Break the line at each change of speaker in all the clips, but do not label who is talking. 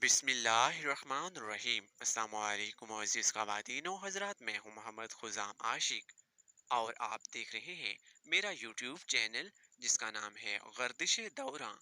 बिस्मिल्लाहिर्रहमानिर्रहीम। अस्सलाम वालेकुम अज़ीज़ ख़वातीन व हज़रात, मैं हूँ मोहम्मद ख़ुज़ाम आशिक और आप देख रहे हैं मेरा यूट्यूब चैनल जिसका नाम है गर्दिश दौरां।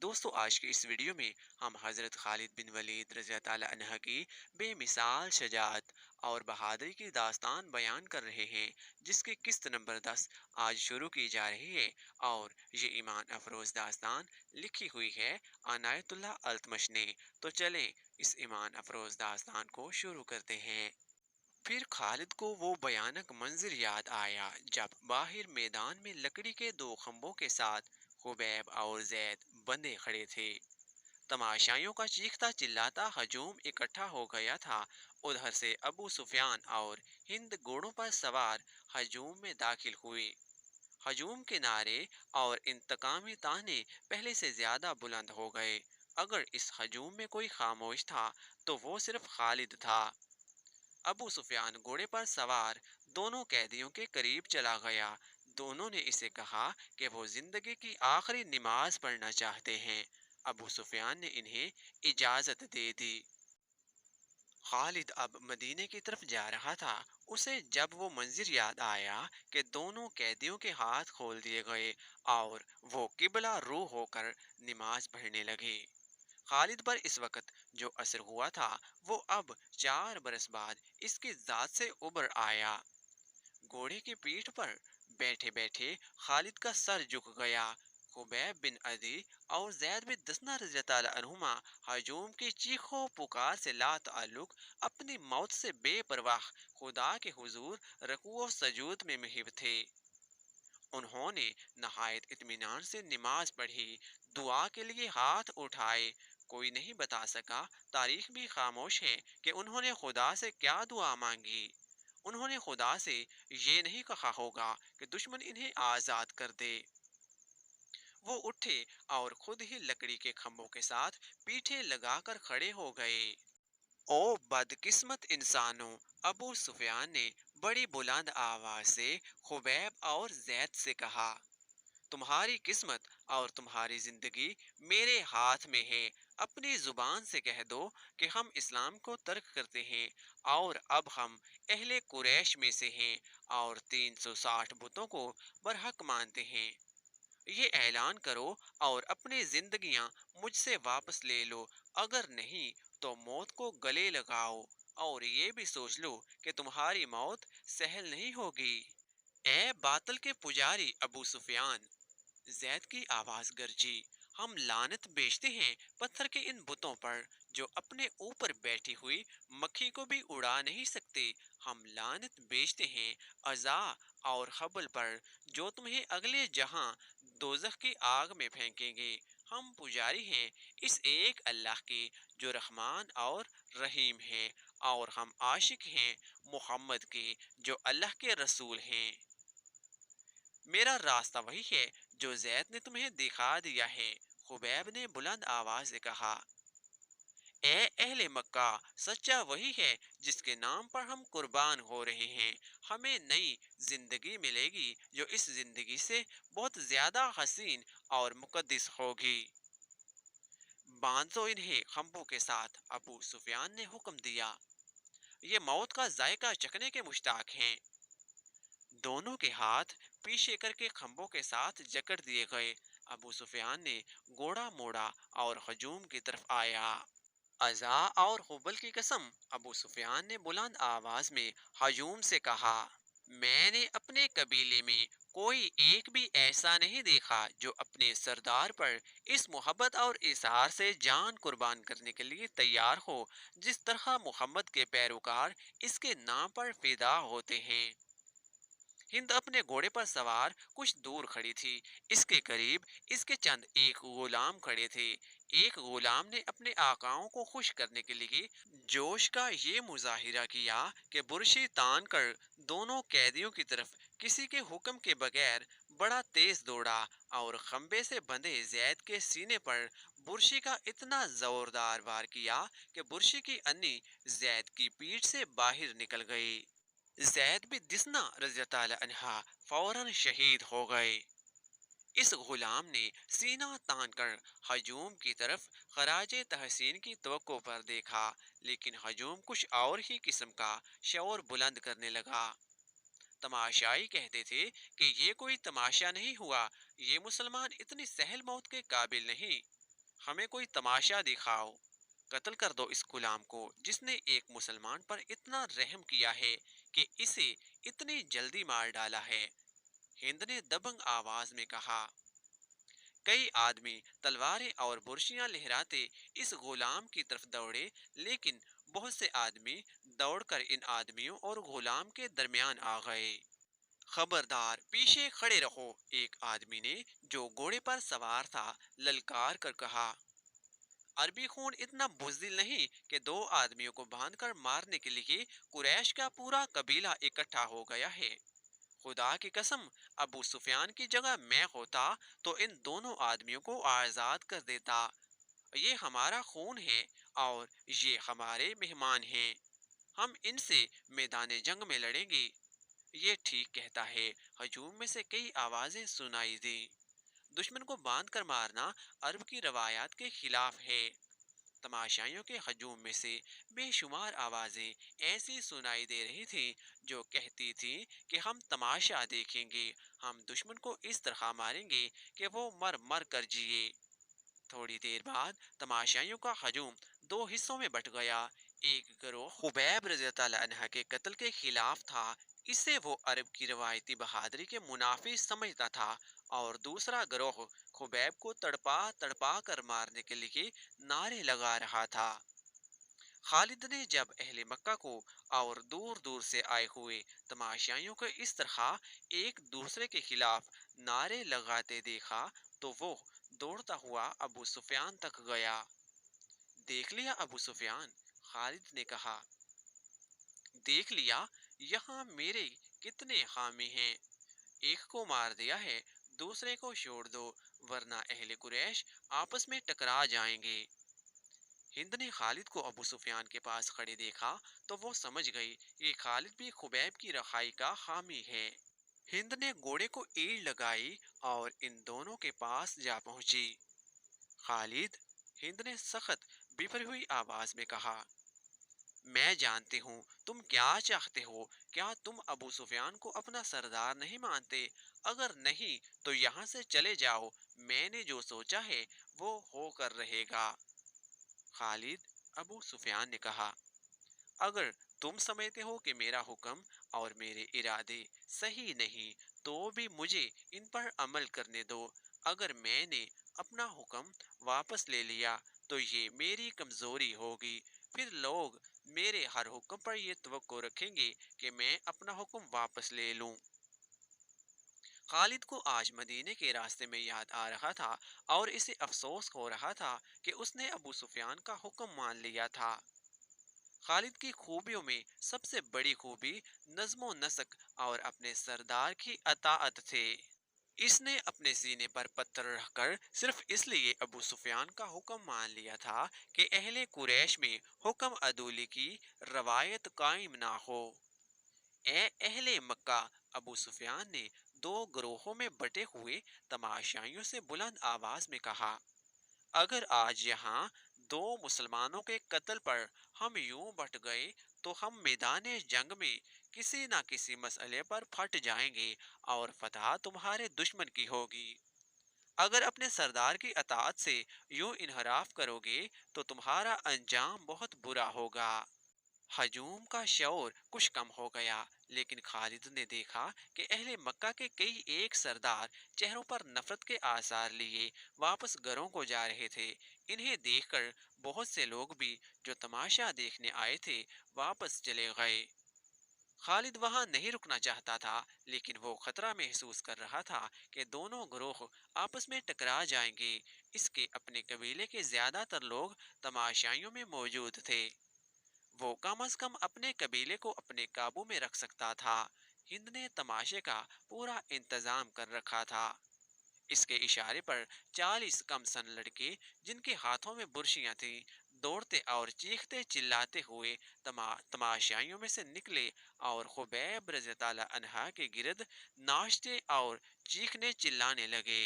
दोस्तों, आज के इस वीडियो में हम हज़रत खालिद बिन वलीद रज़ी अल्लाह ताला अन्हा की बेमिसाल शजाअत और बहादुरी की दास्तान बयान कर रहे हैं, जिसकी किस्त नंबर 10 आज शुरू की जा रही है। और ये ईमान अफरोज़ दास्तान लिखी हुई है अनायतुल्लाह अल्तमश ने। तो चलें इस ईमान अफरोज़ दास्तान को शुरू करते हैं। फिर खालिद को वो भयानक मंजर याद आया जब बाहर मैदान में लकड़ी के दो खंभों के साथ खुबैब और जैद बंधे खड़े थे। तमाशाइयों का चीखता चिल्लाता हजूम इकट्ठा हो गया था। उधर से अबू सुफियान और हिंद घोड़ों पर सवार हजूम में दाखिल हुए। हजूम के नारे और इंतकामी ताने पहले से ज्यादा बुलंद हो गए। अगर इस हजूम में कोई खामोश था तो वो सिर्फ खालिद था। अबू सुफियान घोड़े पर सवार दोनों कैदियों के करीब चला गया। दोनों ने इसे कहा कि वो जिंदगी की आखिरी नमाज पढ़ना चाहते हैं। अबू सुफियान ने इन्हें इजाजत दे दी। खालिद अब मदीने की तरफ जा रहा था। उसे जब वो मंजिर याद आया कि दोनों कैदियों के हाथ खोल दिए गए और वो किबला रू होकर नमाज पढ़ने लगे। खालिद पर इस वक्त जो असर हुआ था वो अब 4 बरस बाद इसकी जात से उबर आया। घोड़े की पीठ पर बैठे बैठे खालिद का सर झुक गया। खुबैब बिन अदी और जैद बिन दसना रज़ी अल्लाह अन्हुमा हजूम की चीखों पुकार से लाताल्लुक अपनी मौत से बेपरवाह खुदा के हुजूर रकू और सजूद में मुहिब थे। उन्होंने नहायत इत्मीनान से नमाज पढ़ी, दुआ के लिए हाथ उठाए। कोई नहीं बता सका, तारीख भी खामोश है कि उन्होंने खुदा से क्या दुआ मांगी। उन्होंने खुदा से ये नहीं कहा होगा कि दुश्मन इन्हें आज़ाद कर दे। वो उठे और खुद ही लकड़ी के खंभों के साथ पीठे लगाकर खड़े हो गए। ओ बदकिस्मत इंसानों, अबू सुफियान ने बड़ी बुलंद आवाज से खुबैब और जैद से कहा, तुम्हारी किस्मत और तुम्हारी जिंदगी मेरे हाथ में है। अपनी जुबान से कह दो कि हम इस्लाम को तर्क करते हैं और अब हम अहले कुरैश में से हैं और 360 बुतों को बरहक मानते हैं। ये ऐलान करो और अपनी जिंदगियां मुझसे वापस ले लो। अगर नहीं तो मौत को गले लगाओ और ये भी सोच लो कि तुम्हारी मौत सहल नहीं होगी। ए बातल के पुजारी अबू सुफियान, जैद की आवाज गरजी, हम लानत बेचते हैं पत्थर के इन बुतों पर जो अपने ऊपर बैठी हुई मक्खी को भी उड़ा नहीं सकते। हम लानत बेचते हैं अज़ा और हबल पर जो तुम्हें अगले जहां दोजख की आग में फेंकेंगे। हम पुजारी हैं इस एक अल्लाह के जो रहमान और रहीम है, और हम आशिक हैं मोहम्मद के जो अल्लाह के रसूल हैं। मेरा रास्ता वही है जो जैद ने तुम्हें दिखा दिया है। खुबैब ने बुलंद आवाज से कहा, ए अहले मक्का, सच्चा वही है जिसके नाम पर हम कुर्बान हो रहे हैं। हमें नई जिंदगी मिलेगी जो इस जिंदगी से बहुत ज्यादा हसीन और मुकद्दस होगी। बांधो इन्हें खंभों के साथ, अबू सुफियान ने हुक्म दिया। ये मौत का जायका चखने के मुश्ताक हैं। दोनों के हाथ पीछे करके खंभों के साथ जकड़ दिए गए। अबू सुफियान ने घोड़ा मोड़ा और हजूम की तरफ आया। अज़ा और हुबल की कसम, अबू सुफियान ने बुलंद आवाज में हजूम से कहा, मैंने अपने कबीले में कोई एक भी ऐसा नहीं देखा जो अपने सरदार पर इस मोहब्बत और इसार से जान कुर्बान करने के लिए तैयार हो जिस तरह मोहम्मद के पैरोकार इसके नाम पर फिदा होते हैं। हिंद अपने घोड़े पर सवार कुछ दूर खड़ी थी। इसके करीब इसके चंद एक गुलाम खड़े थे। एक गुलाम ने अपने आकाओं को खुश करने के लिए जोश का ये मुजाहिरा किया कि बुर्शी तान कर दोनों कैदियों की तरफ किसी के हुक्म के बगैर बड़ा तेज दौड़ा और खंबे से बंधे जैद के सीने पर बुर्शी का इतना जोरदार वार किया कि बुर्शी की अन्नी जैद की पीठ से बाहर निकल गई। जैद बिन दिसना रज़ी अल्लाह अन्हा फौरन शहीद हो गए। इस गुलाम ने सीना तान कर हजूम की तरफ खराज तहसीन की तवक्को पर देखा, लेकिन हजूम कुछ और ही किस्म का शोर बुलंद करने लगा। तमाशाई कहते थे कि ये कोई तमाशा नहीं हुआ, ये मुसलमान इतनी सहल मौत के काबिल नहीं, हमें कोई तमाशा दिखाओ। कत्ल कर दो इस गुलाम को जिसने एक मुसलमान पर इतना रहम किया है कि इसे इतनी जल्दी मार डाला है। हिंद ने दबंग आवाज में कहा। कई आदमी तलवारें और बुर्शियां लहराते इस गुलाम की तरफ दौड़े, लेकिन बहुत से आदमी दौड़कर इन आदमियों और गुलाम के दरमियान आ गए। खबरदार, पीछे खड़े रहो, एक आदमी ने, जो घोड़े पर सवार था, ललकार कर कहा। अरबी खून इतना बुज़दिल नहीं कि दो आदमियों को बांधकर मारने के लिए कुरैश का पूरा कबीला इकट्ठा हो गया है। खुदा की कसम, अबू सुफियान की जगह मैं होता तो इन दोनों आदमियों को आज़ाद कर देता। ये हमारा खून है और ये हमारे मेहमान हैं। हम इनसे मैदान जंग में लड़ेंगे। ये ठीक कहता है, हजूम में से कई आवाजें सुनाई दी। दुश्मन को बांध कर मारना अरब की रवायात के खिलाफ है। तमाशाइयों के हजूम में से बेशुमार आवाजें ऐसी सुनाई दे रही थी जो कहती थी कि हम तमाशा देखेंगे, हम दुश्मन को इस तरह मारेंगे कि वो मर मर कर जिए। थोड़ी देर बाद तमाशाइयों का हजूम दो हिस्सों में बट गया। एक गिरोह खुबैब रज़ियल्लाहु अन्हा के कत्ल के खिलाफ था, इसे वो अरब की रवायती बहादुरी के मुनाफी समझता था, और दूसरा गिरोह खुबैब को तड़पा तड़पा कर मारने के लिए नारे लगा रहा था। खालिद ने जब अहले मक्का को और दूर दूर से आए हुए तमाशाइयों को इस तरह एक दूसरे के खिलाफ नारे लगाते देखा, तो वो दौड़ता हुआ अबू सुफियान तक गया। देख लिया अबू सुफियान, खालिद ने कहा। देख लिया, यहाँ मेरे कितने हामी हैं। एक को मार दिया है, दूसरे को छोड़ दो, वरना अहले कुरैश आपस में टकरा जाएंगे। हिंद ने खालिद को अबू सुफियान के पास खड़े देखा तो वो समझ गई कि खालिद भी खुबैब की रखाई का हामी है। हिंद ने घोड़े को एड़ लगाई और इन दोनों के पास जा पहुंची। खालिद, हिंद ने सख्त बिफरी हुई आवाज में कहा, मैं जानती हूँ तुम क्या चाहते हो। क्या तुम अबू सुफियान को अपना सरदार नहीं मानते? अगर नहीं तो यहाँ से चले जाओ, मैंने जो सोचा है वो होकर रहेगा। खालिद, अबू सुफियान ने कहा, अगर तुम समझते हो कि मेरा हुक्म और मेरे इरादे सही नहीं, तो भी मुझे इन पर अमल करने दो। अगर मैंने अपना हुक्म वापस ले लिया तो ये मेरी कमजोरी होगी, फिर लोग मेरे हर हुक्म पर ये तवक्को रखेंगे कि मैं अपना हुक्म वापस ले लूं। खालिद को आज मदीने के रास्ते में याद आ रहा था और इसे अफसोस हो रहा था कि उसने अबू सुफियान का हुक्म मान लिया था। खालिद की खूबियों में सबसे बड़ी खूबी नज्मो नस्क और अपने सरदार की अताअत थे। इसने अपने सीने पर पत्थर रखकर सिर्फ इसलिए अबू सुफियान का हुक्म मान लिया था कि अहले कुरैश में हुक्म अदूली की रवायत कायम ना हो। ए अहले मक्का, अबू सुफियान ने दो ग्रोहों में बटे हुए तमाशाइयों से बुलंद आवाज में कहा, अगर आज यहाँ दो मुसलमानों के कत्ल पर हम यूं बट गए तो हम मैदान जंग में किसी न किसी मसले पर फट जाएंगे और फतह तुम्हारे दुश्मन की होगी। अगर अपने सरदार की अताअत से यूं इनहराफ करोगे तो तुम्हारा अंजाम बहुत बुरा होगा। हजूम का शौर कुछ कम हो गया, लेकिन खालिद ने देखा कि अहले मक्का के कई एक सरदार चेहरों पर नफरत के आसार लिए वापस घरों को जा रहे थे। इन्हें देखकर बहुत से लोग भी जो तमाशा देखने आए थे वापस चले गए। खालिद वहां नहीं रुकना चाहता था, लेकिन वो खतरा महसूस कर रहा था कि दोनों ग्रोह आपस में टकरा जाएंगे। इसके अपने कबीले के ज्यादातर लोग तमाशाइयों में मौजूद थे। वो कम अज कम अपने कबीले को अपने काबू में रख सकता था। हिंद ने तमाशे का पूरा इंतजाम कर रखा था। इसके इशारे पर 40 कम सन लड़के, जिनके हाथों में बुर्शियां थीं, दौड़ते और चीखते चिल्लाते हुए तमाशाइयों में से निकले और खुबैब रज़ियल्लाहु अन्हा के गिर्द नाचते और चीखने चिल्लाने लगे।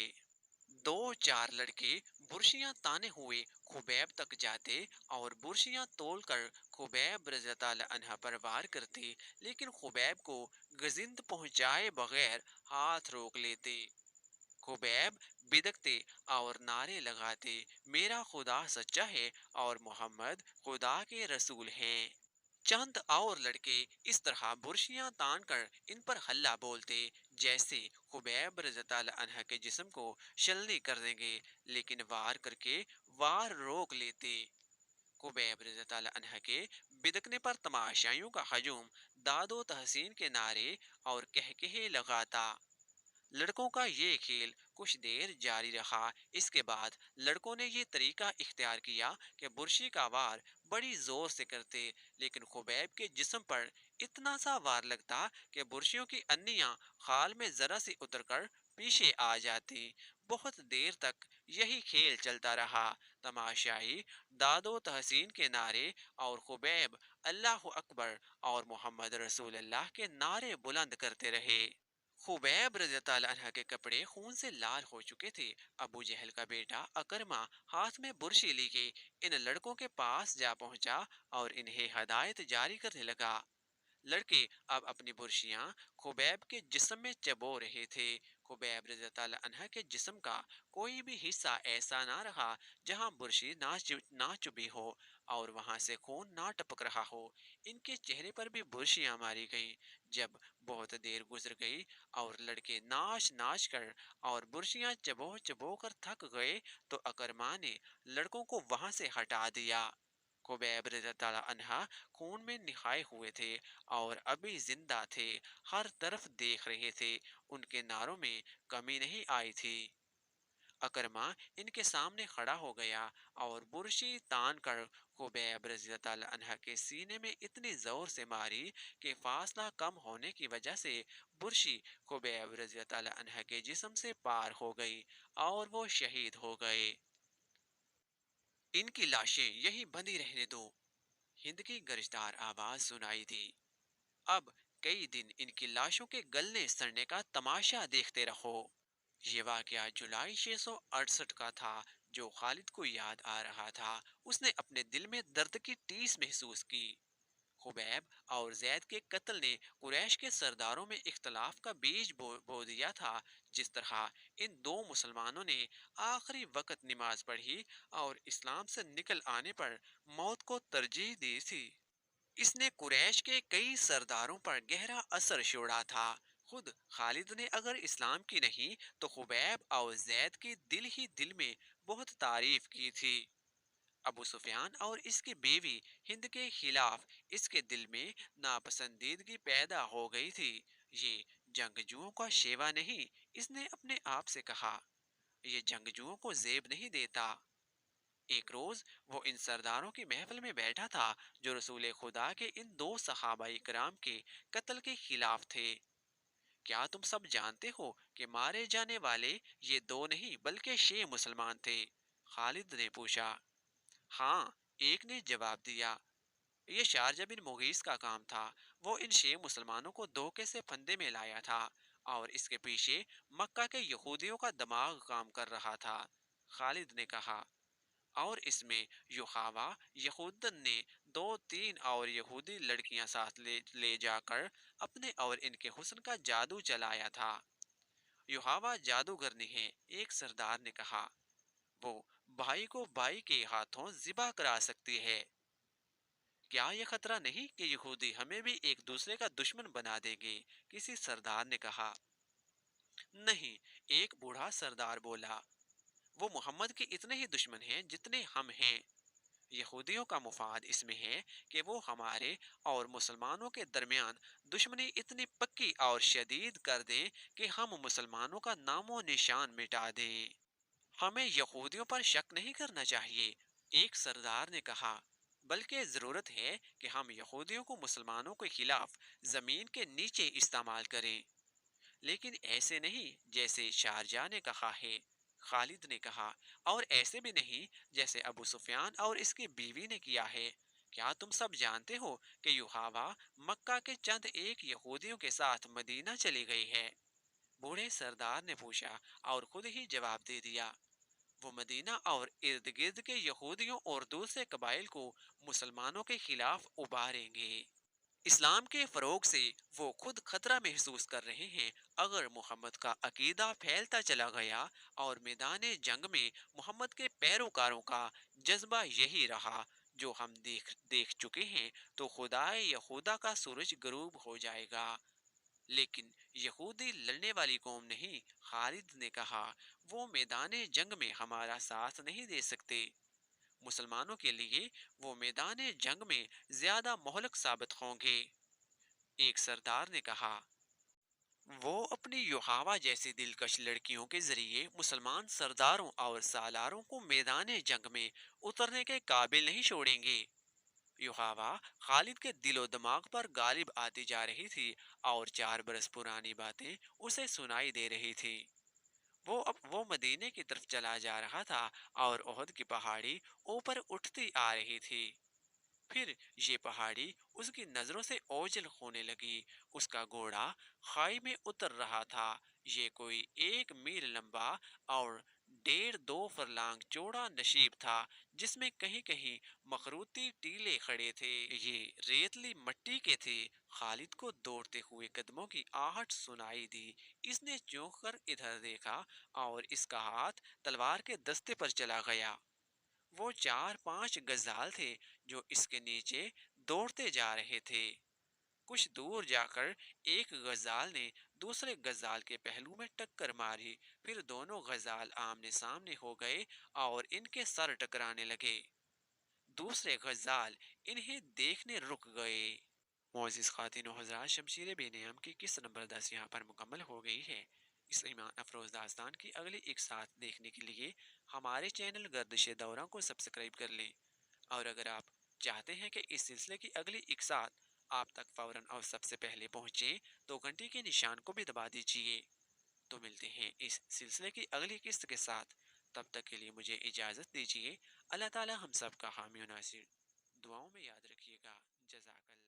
दो चार लड़के बुर्शियां ताने हुए खुबैब तक जाते और बुर्शियां तोलकर खुबैब रज़ियल्लाहु अन्हा पर वार करते, लेकिन खुबैब को गजिंद पहुंचाए बगैर हाथ रोक लेते। खुबैब बिदकते और नारे लगाते, मेरा खुदा सच्चा है और मोहम्मद खुदा के रसूल हैं। चंद और लड़के इस तरह बुर्शियां तान कर इन पर हल्ला बोलते जैसे खुबैब रज़ियल्लाहु अन्हा के जिस्म को शल्ली कर देंगे, लेकिन वार करके वार रोक लेते। खुबैब रज़ियल्लाहु अन्हा के बिदकने पर तमाशाइयों का हजूम दादो तहसीन के नारे और कहकहे लगाता। लड़कों का ये खेल कुछ देर जारी रहा। इसके बाद लड़कों ने ये तरीका इख्तियार किया कि बुर्शी का वार बड़ी जोर से करते, लेकिन खुबैब के जिस्म पर इतना सा वार लगता कि बुर्शियों की अन्नियां खाल में जरा सी उतरकर पीछे आ जाती। बहुत देर तक यही खेल चलता रहा। तमाशाई दादो तहसीन के नारे और खुबैब अल्लाह अकबर और मोहम्मद रसूल अल्लाह के नारे बुलंद करते रहे। खुबैब रज़ियल्लाहु अन्हा के कपड़े खून से लाल हो चुके थे। अबू जहल का बेटा अकरमा हाथ में बुर्शी लिए इन लड़कों के पास जा पहुंचा और इन्हें हदायत जारी करने लगा। लड़के अब अपनी बुर्शियां खुबैब के जिस्म में चबो रहे थे। खुबैब रज़ियल्लाहु अन्हा के जिस्म का कोई भी हिस्सा ऐसा ना रहा जहां बुर्शी ना चुभी हो और वहां से खून ना टपक रहा हो। इनके चेहरे पर भी बुर्शियां मारी गईं। जब बहुत देर गुजर गई और लड़के नाच नाच कर और बुर्शियां चबो चबो कर थक गए, तो अकरमा ने लड़कों को वहां से हटा दिया। खुबैब रज़ियल्लाहु अन्हा खून में निहाए हुए थे और अभी जिंदा थे। हर तरफ देख रहे थे, उनके नारों में कमी नहीं आई थी। अकरमा इनके सामने खड़ा हो गया और बुर्शी तान कर खुबैब रज़ियल्लाहु अन्हा के सीने में इतनी जोर से मारी कि फासला कम होने की वजह से बुर्शी खुबैब रज़ियल्लाहु अन्हा के जिस्म से पार हो गई और वो शहीद हो गए। इनकी लाशें यहीं बंधी रहने दो, हिंद की गर्जदार आवाज सुनाई दी। अब कई दिन इनकी लाशों के गलने सड़ने का तमाशा देखते रहो। ये वाकया जुलाई 668 का था। जो खालिद को याद आ रहा था, उसने अपने दिल में दर्द की टीस महसूस की। खुबैब और जैद के कत्ल ने कुरैश के सरदारों में इख्तलाफ का बीज बो दिया था। जिस तरह इन दो मुसलमानों ने आखिरी वक्त नमाज पढ़ी और इस्लाम से निकल आने पर मौत को तरजीह दी थी, इसने कुरैश के कई सरदारों पर गहरा असर छोड़ा था। खुद खालिद ने अगर इस्लाम की नहीं तो खुबैब और जैद की दिल ही दिल में बहुत तारीफ की थी। अबू सुफियान और इसकी बीवी हिंद के खिलाफ इसके दिल में नापसंदीदगी पैदा हो गई थी। ये जंगजुओं का शेवा नहीं, इसने अपने आप से कहा, ये जंगजुओं को जेब नहीं देता। एक रोज वो इन सरदारों की महफिल में बैठा था जो रसूल खुदा के इन दो सहाबा इकराम के कत्ल के खिलाफ थे। क्या तुम सब जानते हो कि मारे जाने वाले ये दो नहीं बल्कि 6 मुसलमान थे? खालिद ने पूछा। हाँ, एक ने जवाब दिया, ये शारजा बिन मुगीस का काम था। वो इन 6 मुसलमानों को धोखे से फंदे में लाया था और इसके पीछे मक्का के यहूदियों का दिमाग काम कर रहा था। खालिद ने कहा, और इसमें युहावा यहूदन ने 2-3 और यहूदी लड़कियां साथ ले जाकर अपने और इनके हुस्न का जादू चलाया था। युहावा जादूगर नहीं है, एक सरदार ने कहा। वो भाई को भाई के हाथों जिबा करा सकती है। क्या यह खतरा नहीं कि यहूदी हमें भी एक दूसरे का दुश्मन बना देंगे? किसी सरदार ने कहा। नहीं, एक बूढ़ा सरदार बोला, वो मोहम्मद के इतने ही दुश्मन हैं जितने हम हैं। यहूदियों का मुफाद इसमें है कि वो हमारे और मुसलमानों के दरमियान दुश्मनी इतनी पक्की और शदीद कर दें कि हम मुसलमानों का नामो निशान मिटा दें। हमें यहूदियों पर शक नहीं करना चाहिए, एक सरदार ने कहा, बल्कि ज़रूरत है कि हम यहूदियों को मुसलमानों के खिलाफ ज़मीन के नीचे इस्तेमाल करें, लेकिन ऐसे नहीं जैसे शारजा ने कहा है। खालिद ने कहा, और ऐसे भी नहीं जैसे अबू सुफियान और इसकी बीवी ने किया है। क्या तुम सब जानते हो कि युहावा मक्का के चंद एक यहूदियों के साथ मदीना चली गई है? बूढ़े सरदार ने पूछा और खुद ही जवाब दे दिया। वो मदीना और इर्द गिर्द के यहूदियों और दूसरे कबाइल को मुसलमानों के खिलाफ उबारेंगे। इस्लाम के फरोग से वो खुद खतरा महसूस कर रहे हैं। अगर मोहम्मद का अकीदा फैलता चला गया और मैदान जंग में मोहम्मद के पैरोकारों का जज्बा यही रहा जो हम देख देख चुके हैं, तो खुदाए यहूदा का सूरज गरूब हो जाएगा। लेकिन यहूदी लड़ने वाली कौम नहीं, खालिद ने कहा। वो मैदान जंग में हमारा साथ नहीं दे सकते। मुसलमानों के लिए वो मैदान जंग में ज्यादा मोहलक साबित होंगे। एक सरदार ने कहा। वो अपनी युहावा जैसी दिलकश लड़कियों के जरिए मुसलमान सरदारों और सालारों को मैदान जंग में उतरने के काबिल नहीं छोड़ेंगे। युहावा खालिद के दिलो दिमाग पर गालिब आती जा रही थी और 4 बरस पुरानी बातें उसे सुनाई दे रही थी। वो मदीने की तरफ चला जा रहा था और ओहद की पहाड़ी ऊपर उठती आ रही थी। फिर ये पहाड़ी उसकी नजरों से ओझल होने लगी। उसका घोड़ा खाई में उतर रहा था। ये कोई 1 मील लंबा और 1.5 फरलांग चौड़ा नशीब था, जिसमें कहीं कहीं मखरूती टीले खड़े थे। ये रेतली मिट्टी के थे। खालिद को दौड़ते हुए कदमों की आहट सुनाई दी। इसने चौंक कर इधर देखा और इसका हाथ तलवार के दस्ते पर चला गया। वो 4-5 गजाल थे जो इसके नीचे दौड़ते जा रहे थे। कुछ दूर जाकर एक गजाल ने दूसरे गजाल के पहलू में टक्कर मारी। फिर दोनों गजाल आमने सामने हो गए और इनके सर टकराने लगे। दूसरे गजाल इन्हें देखने रुक गए। मोअज़्ज़िज़ ख़वातीन व हज़रात, शमशीर बेनियाम की किस्त नंबर 10 यहाँ पर मुकम्मल हो गई है। इस ईमान अफरोज़ दास्तान की अगली एक साथ देखने के लिए हमारे चैनल गर्दिश दौरा को सब्सक्राइब कर लें। और अगर आप चाहते हैं कि इस सिलसिले की अगली एक साथ आप तक फौरन और सबसे पहले पहुँचे, तो घंटी के निशान को भी दबा दीजिए। तो मिलते हैं इस सिलसिले की अगली किस्त के साथ। तब तक के लिए मुझे इजाज़त दीजिए। अल्लाह ताला हम सब का हामी और नासिर दुआओं में याद रखिएगा। जज़ाकल्लाह।